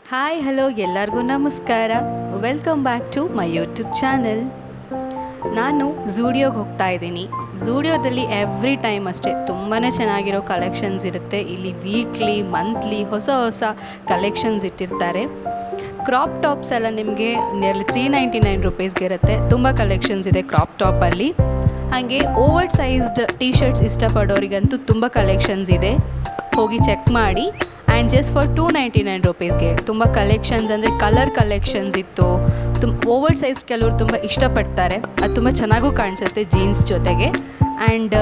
Hi hello ಎಲ್ಲರಿಗೂ ನಮಸ್ಕಾರ. Welcome back to my YouTube channel. ನಾನು ಝೂಡಿಯೋಗೆ ಹೋಗ್ತಾ ಇದ್ದೀನಿ. ಝೂಡಿಯೋದಲ್ಲಿ ಎವ್ರಿ ಟೈಮ್ ಅಷ್ಟೇ ತುಂಬಾ ಚೆನ್ನಾಗಿರೋ ಕಲೆಕ್ಷನ್ಸ್ ಇರುತ್ತೆ. ಇಲ್ಲಿ ವೀಕ್ಲಿ ಮಂತ್ಲಿ ಹೊಸ ಹೊಸ ಕಲೆಕ್ಷನ್ಸ್ ಇಟ್ಟಿರ್ತಾರೆ. ಕ್ರಾಪ್ ಟಾಪ್ಸ್ ಎಲ್ಲ ನಿಮಗೆ ನಿಯರ್ಲಿ 399 ರುಪೀಸ್ಗೆ ಇರುತ್ತೆ. ತುಂಬ ಕಲೆಕ್ಷನ್ಸ್ ಇದೆ ಕ್ರಾಪ್ ಟಾಪಲ್ಲಿ. ಹಾಗೆ ಓವರ್ ಸೈಜ್ಡ್ ಟೀ ಶರ್ಟ್ಸ್ ಇಷ್ಟಪಡೋರಿಗಂತೂ ತುಂಬ ಕಲೆಕ್ಷನ್ಸ್ ಇದೆ, ಹೋಗಿ ಚೆಕ್ ಮಾಡಿ. ಆ್ಯಂಡ್ ಜಸ್ಟ್ ಫಾರ್ 299 ರುಪೀಸ್ಗೆ ತುಂಬ ಕಲೆಕ್ಷನ್ಸ್, ಅಂದರೆ ಕಲರ್ ಕಲೆಕ್ಷನ್ಸ್ ಇತ್ತು. ಓವರ್ ಸೈಜ್ ಕೆಲವರು ತುಂಬ ಇಷ್ಟಪಡ್ತಾರೆ, ಅದು ತುಂಬ ಚೆನ್ನಾಗೂ ಕಾಣಿಸುತ್ತೆ ಜೀನ್ಸ್ ಜೊತೆಗೆ. ಆ್ಯಂಡ್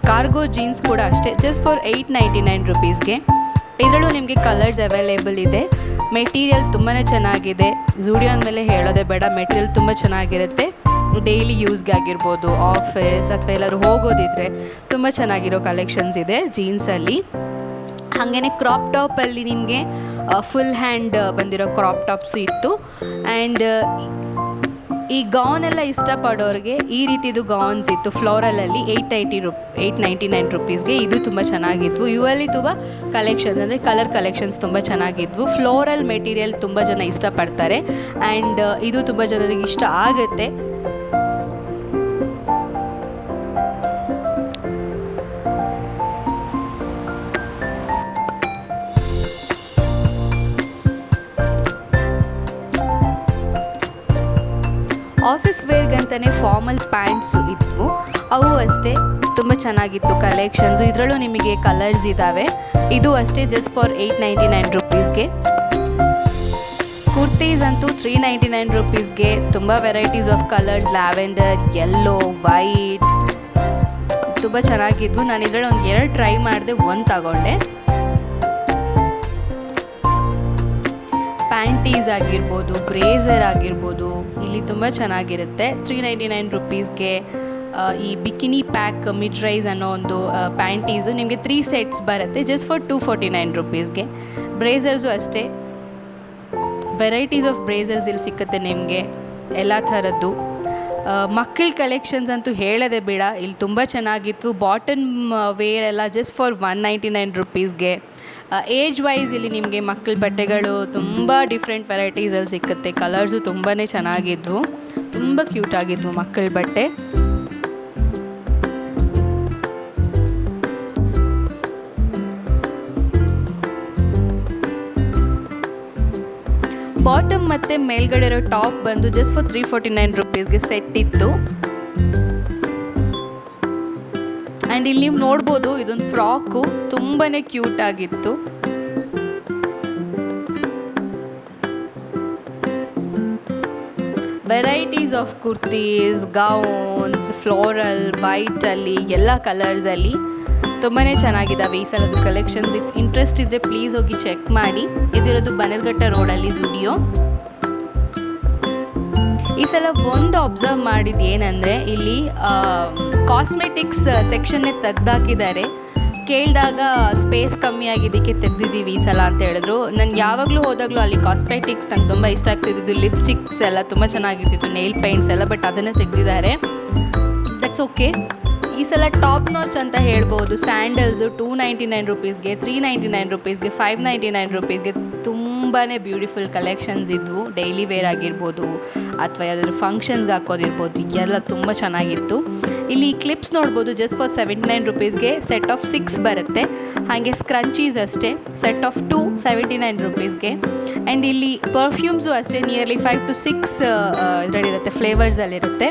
ಕಾರ್ಗೋ ಜೀನ್ಸ್ ಕೂಡ ಅಷ್ಟೇ, ಜಸ್ಟ್ ಫಾರ್ 899 ರುಪೀಸ್ಗೆ. ಇದರಲ್ಲೂ ನಿಮಗೆ ಕಲರ್ಸ್ ಅವೈಲೇಬಲ್ ಇದೆ. ಮೆಟೀರಿಯಲ್ ತುಂಬಾ ಚೆನ್ನಾಗಿದೆ. ಝೂಡಿಯೋ ಅಂದಮೇಲೆ ಹೇಳೋದೇ ಬೇಡ, ಮೆಟೀರಿಯಲ್ ತುಂಬ ಚೆನ್ನಾಗಿರುತ್ತೆ. ಡೈಲಿ ಯೂಸ್ಗೆ ಆಗಿರ್ಬೋದು, ಆಫೀಸ್ ಅಥವಾ ಎಲ್ಲರೂ ಹೋಗೋದಿದ್ರೆ ತುಂಬ ಚೆನ್ನಾಗಿರೋ ಕಲೆಕ್ಷನ್ಸ್ ಇದೆ ಜೀನ್ಸಲ್ಲಿ. ಹಾಗೆಯೇ ಕ್ರಾಪ್ ಟಾಪಲ್ಲಿ ನಿಮಗೆ ಫುಲ್ ಹ್ಯಾಂಡ್ ಬಂದಿರೋ ಕ್ರಾಪ್ ಟಾಪ್ಸು ಇತ್ತು. ಆ್ಯಂಡ್ ಈ ಗೌನ್ ಎಲ್ಲ ಇಷ್ಟಪಡೋರಿಗೆ ಈ ರೀತಿದು ಗೌನ್ಸ್ ಇತ್ತು ಫ್ಲೋರಲಲ್ಲಿ 899 ರುಪೀಸ್ಗೆ. ಇದು ತುಂಬ ಚೆನ್ನಾಗಿದ್ವು. ಇವಲ್ಲಿ ತುಂಬ ಕಲೆಕ್ಷನ್ಸ್, ಅಂದರೆ ಕಲರ್ ಕಲೆಕ್ಷನ್ಸ್ ತುಂಬ ಚೆನ್ನಾಗಿದ್ವು. ಫ್ಲೋರಲ್ ಮೆಟೀರಿಯಲ್ ತುಂಬ ಜನ ಇಷ್ಟಪಡ್ತಾರೆ. ಆ್ಯಂಡ್ ಇದು ತುಂಬ ಜನರಿಗೆ ಇಷ್ಟ ಆಗುತ್ತೆ. ಆಫೀಸ್ ವೇರ್ಗಂತಲೇ ಫಾರ್ಮಲ್ ಪ್ಯಾಂಟ್ಸು ಇದ್ವು, ಅವು ಅಷ್ಟೇ ತುಂಬ ಚೆನ್ನಾಗಿತ್ತು ಕಲೆಕ್ಷನ್ಸು. ಇದರಲ್ಲೂ ನಿಮಗೆ ಕಲರ್ಸ್ ಇದ್ದಾವೆ. ಇದು ಅಷ್ಟೇ ಜಸ್ಟ್ ಫಾರ್ 899 ರುಪೀಸ್ಗೆ. ಕುರ್ತೀಸ್ ಅಂತೂ 399 ರುಪೀಸ್ಗೆ. ತುಂಬ varieties of colours, lavender, yellow, white, ತುಂಬ ಚೆನ್ನಾಗಿದ್ವು. ನಾನು ಇದರಲ್ಲಿ ಒಂದು 2 ಟ್ರೈ ಮಾಡಿದೆ, 1 ತಗೊಂಡೆ. ಪ್ಯಾಂಟೀಸ್ ಆಗಿರ್ಬೋದು, ಬ್ರೇಸರ್ ಆಗಿರ್ಬೋದು, ಇಲ್ಲಿ ತುಂಬ ಚೆನ್ನಾಗಿರುತ್ತೆ. 399 ರುಪೀಸ್ಗೆ ಈ ಬಿಕಿನಿ ಪ್ಯಾಕ್ ಮಿಡ್ ರೈಸ್ ಅನ್ನೋ ಒಂದು ಪ್ಯಾಂಟೀಸು ನಿಮಗೆ 3 ಸೆಟ್ಸ್ ಬರುತ್ತೆ, ಜಸ್ಟ್ ಫಾರ್ 249 ರುಪೀಸ್ಗೆ. ಬ್ರೇಸರ್ಸು ಅಷ್ಟೇ, ವೆರೈಟೀಸ್ ಆಫ್ ಬ್ರೇಸರ್ಸ್ ಇಲ್ಲಿ ಸಿಕ್ಕುತ್ತೆ ನಿಮಗೆ, ಎಲ್ಲ ಥರದ್ದು. ಮಕ್ಕಳ ಕಲೆಕ್ಷನ್ಸ್ ಅಂತೂ ಹೇಳೋದೇ ಬೇಡ, ಇಲ್ಲಿ ತುಂಬ ಚೆನ್ನಾಗಿತ್ತು. ಬಾಟಮ್ ವೇರ್ ಎಲ್ಲ ಜಸ್ಟ್ ಫಾರ್ 199 ರುಪೀಸ್ಗೆ. ಏಜ್ ವೈಸ್ ಇಲ್ಲಿ ನಿಮಗೆ ಮಕ್ಕಳ ಬಟ್ಟೆಗಳು ತುಂಬ ಡಿಫ್ರೆಂಟ್ ವೆರೈಟೀಸಲ್ಲಿ ಸಿಕ್ಕುತ್ತೆ. ಕಲರ್ಸು ತುಂಬಾ ಚೆನ್ನಾಗಿದ್ವು, ತುಂಬ ಕ್ಯೂಟ್ ಆಗಿದ್ವು ಮಕ್ಕಳ ಬಟ್ಟೆ. ಬಾಟಮ್ ಮತ್ತು ಮೇಲ್ಗಡೆ ಇರೋ ಟಾಪ್ ಬಂದು ಜಸ್ಟ್ ಫಾರ್ 349 ರುಪೀಸ್ಗೆ ಸೆಟ್ ಇತ್ತು. ಆ್ಯಂಡ್ ಇಲ್ಲಿ ನೀವು ನೋಡ್ಬೋದು, ಇದೊಂದು ಫ್ರಾಕು ತುಂಬಾ ಕ್ಯೂಟ್ ಆಗಿತ್ತು. Varieties of kurtis, gowns, floral, ವೈಟಲ್ಲಿ, ಎಲ್ಲ ಕಲರ್ಸಲ್ಲಿ ತುಂಬಾ ಚೆನ್ನಾಗಿದ್ದಾವೆ ಈ ಸಲದ ಕಲೆಕ್ಷನ್ಸ್. ಇಫ್ ಇಂಟ್ರೆಸ್ಟ್ ಇದ್ದರೆ ಪ್ಲೀಸ್ ಹೋಗಿ ಚೆಕ್ ಮಾಡಿ. ಇದಿರೋದು ಬನ್ನೇರುಘಟ್ಟ ರೋಡಲ್ಲಿ ಝೂಡಿಯೋ. ಈ ಸಲ ಒಂದು ಅಬ್ಸರ್ವ್ ಮಾಡಿದ್ದು ಏನಂದರೆ, ಇಲ್ಲಿ ಕಾಸ್ಮೆಟಿಕ್ಸ್ ಸೆಕ್ಷನ್ನೇ ತೆಗ್ದಾಕಿದ್ದಾರೆ. ಕೇಳಿದಾಗ ಸ್ಪೇಸ್ ಕಮ್ಮಿ ಆಗಿದ್ದಕ್ಕೆ ತೆಗ್ದಿದ್ದೀವಿ ಈ ಸಲ ಅಂತ ಹೇಳಿದ್ರು. ನಾನು ಯಾವಾಗಲೂ ಹೋದಾಗಲೂ ಅಲ್ಲಿ ಕಾಸ್ಮೆಟಿಕ್ಸ್ ನಂಗೆ ತುಂಬ ಇಷ್ಟ ಆಗ್ತಿದ್ದು. ಲಿಪ್ಸ್ಟಿಕ್ಸ್ ಎಲ್ಲ ತುಂಬ ಚೆನ್ನಾಗಿರ್ತಿತ್ತು, ನೇಲ್ ಪೇಂಟ್ಸ್ ಎಲ್ಲ, ಬಟ್ ಅದನ್ನೇ ತೆಗ್ದಿದ್ದಾರೆ. That's okay. ಈ ಸಲ ಟಾಪ್ ನಾಚ್ ಅಂತ ಹೇಳ್ಬೋದು. ಸ್ಯಾಂಡಲ್ಸು 299 ರುಪೀಸ್ಗೆ, 399 ರುಪೀಸ್ಗೆ, 599 ರುಪೀಸ್ಗೆ ತುಂಬಾ ಬ್ಯೂಟಿಫುಲ್ ಕಲೆಕ್ಷನ್ಸ್ ಇದ್ವು. ಡೈಲಿ ವೇರ್ ಆಗಿರ್ಬೋದು ಅಥವಾ ಯಾವುದಾದ್ರು ಫಂಕ್ಷನ್ಸ್ಗೆ ಹಾಕೋದಿರ್ಬೋದು, ಎಲ್ಲ ತುಂಬ ಚೆನ್ನಾಗಿತ್ತು. ಇಲ್ಲಿ ಕ್ಲಿಪ್ಸ್ ನೋಡ್ಬೋದು, ಜಸ್ಟ್ ಫಾರ್ 79 ರುಪೀಸ್ಗೆ ಸೆಟ್ ಆಫ್ 6 ಬರುತ್ತೆ. ಹಾಗೆ ಸ್ಕ್ರಂಚೀಸ್ ಅಷ್ಟೇ, ಸೆಟ್ ಆಫ್ 2 79 ರುಪೀಸ್ಗೆ. ಆ್ಯಂಡ್ ಇಲ್ಲಿ ಪರ್ಫ್ಯೂಮ್ಸು ಅಷ್ಟೇ, ನಿಯರ್ಲಿ 5 to 6 ಇದರಲ್ಲಿರುತ್ತೆ, ಫ್ಲೇವರ್ಸಲ್ಲಿರುತ್ತೆ.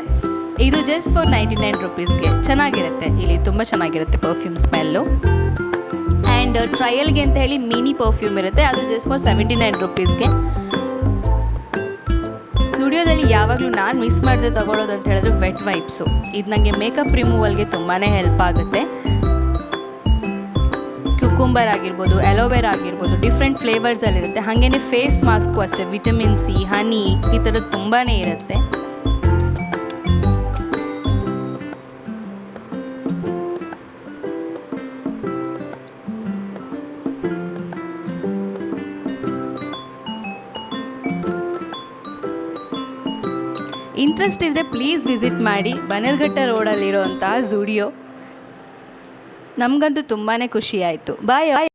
ಇದು ಜಸ್ಟ್ ಫಾರ್ 99 ರುಪೀಸ್ಗೆ. ಚೆನ್ನಾಗಿರುತ್ತೆ, ಇಲ್ಲಿ ತುಂಬ ಚೆನ್ನಾಗಿರುತ್ತೆ ಪರ್ಫ್ಯೂಮ್ ಸ್ಮೆಲ್ಲು. ಆ್ಯಂಡ್ ಟ್ರಯಲ್ಗೆ ಅಂತ ಹೇಳಿ ಮಿನಿ ಪರ್ಫ್ಯೂಮ್ ಇರುತ್ತೆ, ಅದು ಜಸ್ಟ್ ಫಾರ್ 79 ರುಪೀಸ್ಗೆ. ಸ್ಟುಡಿಯೋದಲ್ಲಿ ಯಾವಾಗಲೂ ನಾನು ಮಿಸ್ ಮಾಡದೆ ತೊಗೊಳ್ಳೋದು ಅಂತ ಹೇಳಿದ್ರೆ ವೆಟ್ ವೈಪ್ಸು. ಇದು ನನಗೆ ಮೇಕಪ್ ರಿಮೂವಲ್ಗೆ ತುಂಬಾ ಹೆಲ್ಪ್ ಆಗುತ್ತೆ. ಕ್ಯೂಕುಂಬರ್ ಆಗಿರ್ಬೋದು, ಎಲೋವೆರಾ ಆಗಿರ್ಬೋದು, ಡಿಫ್ರೆಂಟ್ ಫ್ಲೇವರ್ಸಲ್ಲಿರುತ್ತೆ. ಹಾಗೆಯೇ ಫೇಸ್ ಮಾಸ್ಕು ಅಷ್ಟೇ, ವಿಟಮಿನ್ ಸಿ, ಹನಿ, ಈ ಥರದ್ದು ತುಂಬಾ ಇರುತ್ತೆ. ಇಂಟ್ರೆಸ್ಟ್ ಇದ್ದರೆ ಪ್ಲೀಸ್ ವಿಸಿಟ್ ಮಾಡಿ ಬನ್ನೇರುಘಟ್ಟ ರೋಡಲ್ಲಿರೋಂಥ ಝೂಡಿಯೋ. ನಮಗಂತೂ ತುಂಬಾ ಖುಷಿ ಆಯಿತು. ಬಾಯ್.